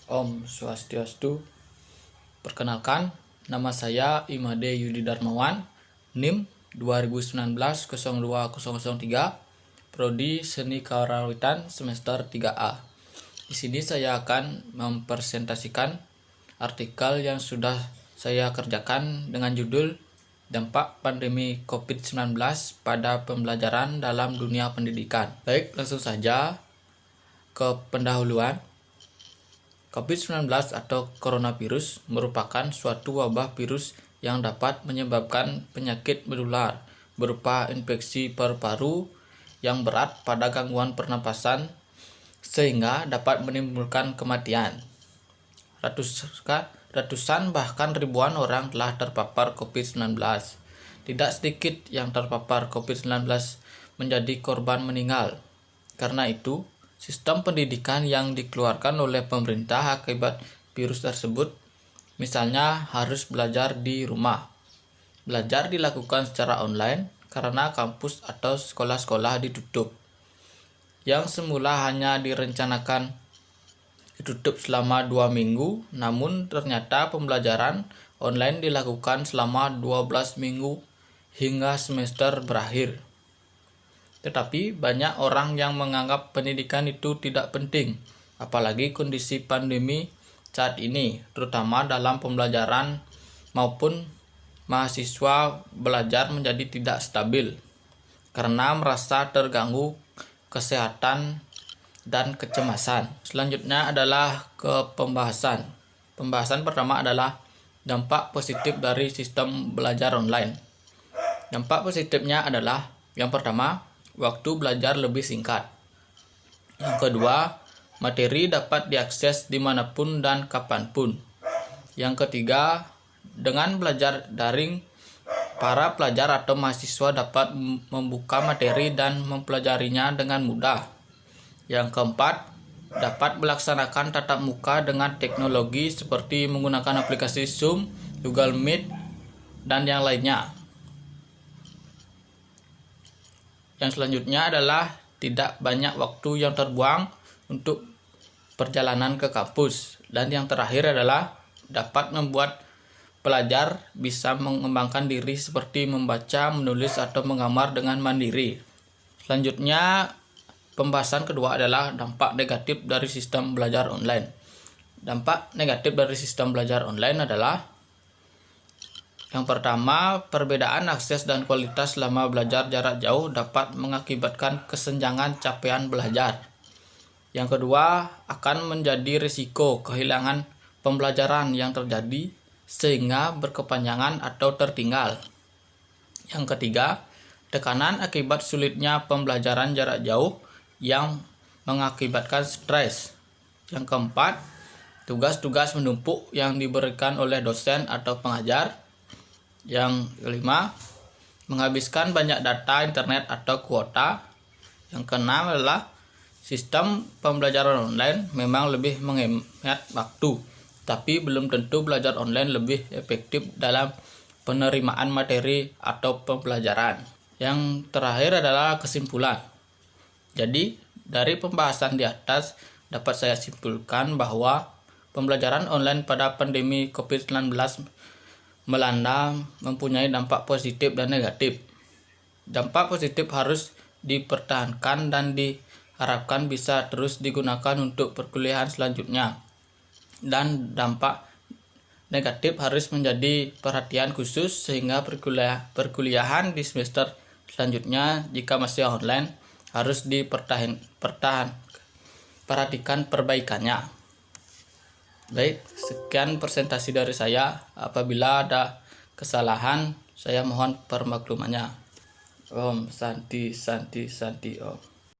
Om Swastiastu. Perkenalkan, nama saya Imade Yudi Darmawan, NIM 2019-02003, Prodi Seni Karawitan semester 3A. Di sini saya akan mempresentasikan artikel yang sudah saya kerjakan dengan judul Dampak Pandemi COVID-19 pada Pembelajaran dalam Dunia Pendidikan. Baik, langsung saja ke pendahuluan. COVID-19 atau coronavirus merupakan suatu wabah virus yang dapat menyebabkan penyakit menular berupa infeksi paru-paru yang berat pada gangguan pernapasan sehingga dapat menimbulkan kematian. Ratusan bahkan ribuan orang telah terpapar COVID-19. Tidak sedikit yang terpapar COVID-19 menjadi korban meninggal. Karena itu, sistem pendidikan yang dikeluarkan oleh pemerintah akibat virus tersebut, misalnya harus belajar di rumah. Belajar dilakukan secara online karena kampus atau sekolah-sekolah ditutup. Yang semula hanya direncanakan ditutup selama 2 minggu, namun ternyata pembelajaran online dilakukan selama 12 minggu hingga semester berakhir. Tetapi banyak orang yang menganggap pendidikan itu tidak penting, apalagi kondisi pandemi saat ini, terutama dalam pembelajaran maupun mahasiswa belajar menjadi tidak stabil karena merasa terganggu kesehatan dan kecemasan. Selanjutnya adalah ke pembahasan. Pembahasan pertama adalah dampak positif dari sistem belajar online. Dampak positifnya adalah yang pertama, waktu belajar lebih singkat. Yang kedua, materi dapat diakses dimanapun dan kapanpun. Yang ketiga, dengan belajar daring, para pelajar atau mahasiswa dapat membuka materi dan mempelajarinya dengan mudah. Yang keempat, dapat melaksanakan tatap muka dengan teknologi seperti menggunakan aplikasi Zoom, Google Meet, dan yang lainnya. Yang selanjutnya adalah tidak banyak waktu yang terbuang untuk perjalanan ke kampus. Dan yang terakhir adalah dapat membuat pelajar bisa mengembangkan diri seperti membaca, menulis, atau menggambar dengan mandiri. Selanjutnya, pembahasan kedua adalah dampak negatif dari sistem belajar online. Dampak negatif dari sistem belajar online adalah yang pertama, perbedaan akses dan kualitas selama belajar jarak jauh dapat mengakibatkan kesenjangan capaian belajar. Yang kedua, akan menjadi risiko kehilangan pembelajaran yang terjadi sehingga berkepanjangan atau tertinggal. Yang ketiga, tekanan akibat sulitnya pembelajaran jarak jauh yang mengakibatkan stres. Yang keempat, tugas-tugas menumpuk yang diberikan oleh dosen atau pengajar. Yang kelima, menghabiskan banyak data internet atau kuota. Yang keenam adalah sistem pembelajaran online memang lebih menghemat waktu, tapi belum tentu belajar online lebih efektif dalam penerimaan materi atau pembelajaran. Yang terakhir adalah kesimpulan. Jadi, dari pembahasan di atas dapat saya simpulkan bahwa pembelajaran online pada pandemi COVID-19 melanda mempunyai dampak positif dan negatif. Dampak positif harus dipertahankan dan diharapkan bisa terus digunakan untuk perkuliahan selanjutnya. Dan dampak negatif harus menjadi perhatian khusus sehingga perkuliahan di semester selanjutnya jika masih online harus perhatikan perbaikannya. Baik, sekian presentasi dari saya. Apabila ada kesalahan, saya mohon permaklumannya. Om Santi Santi Santi Om.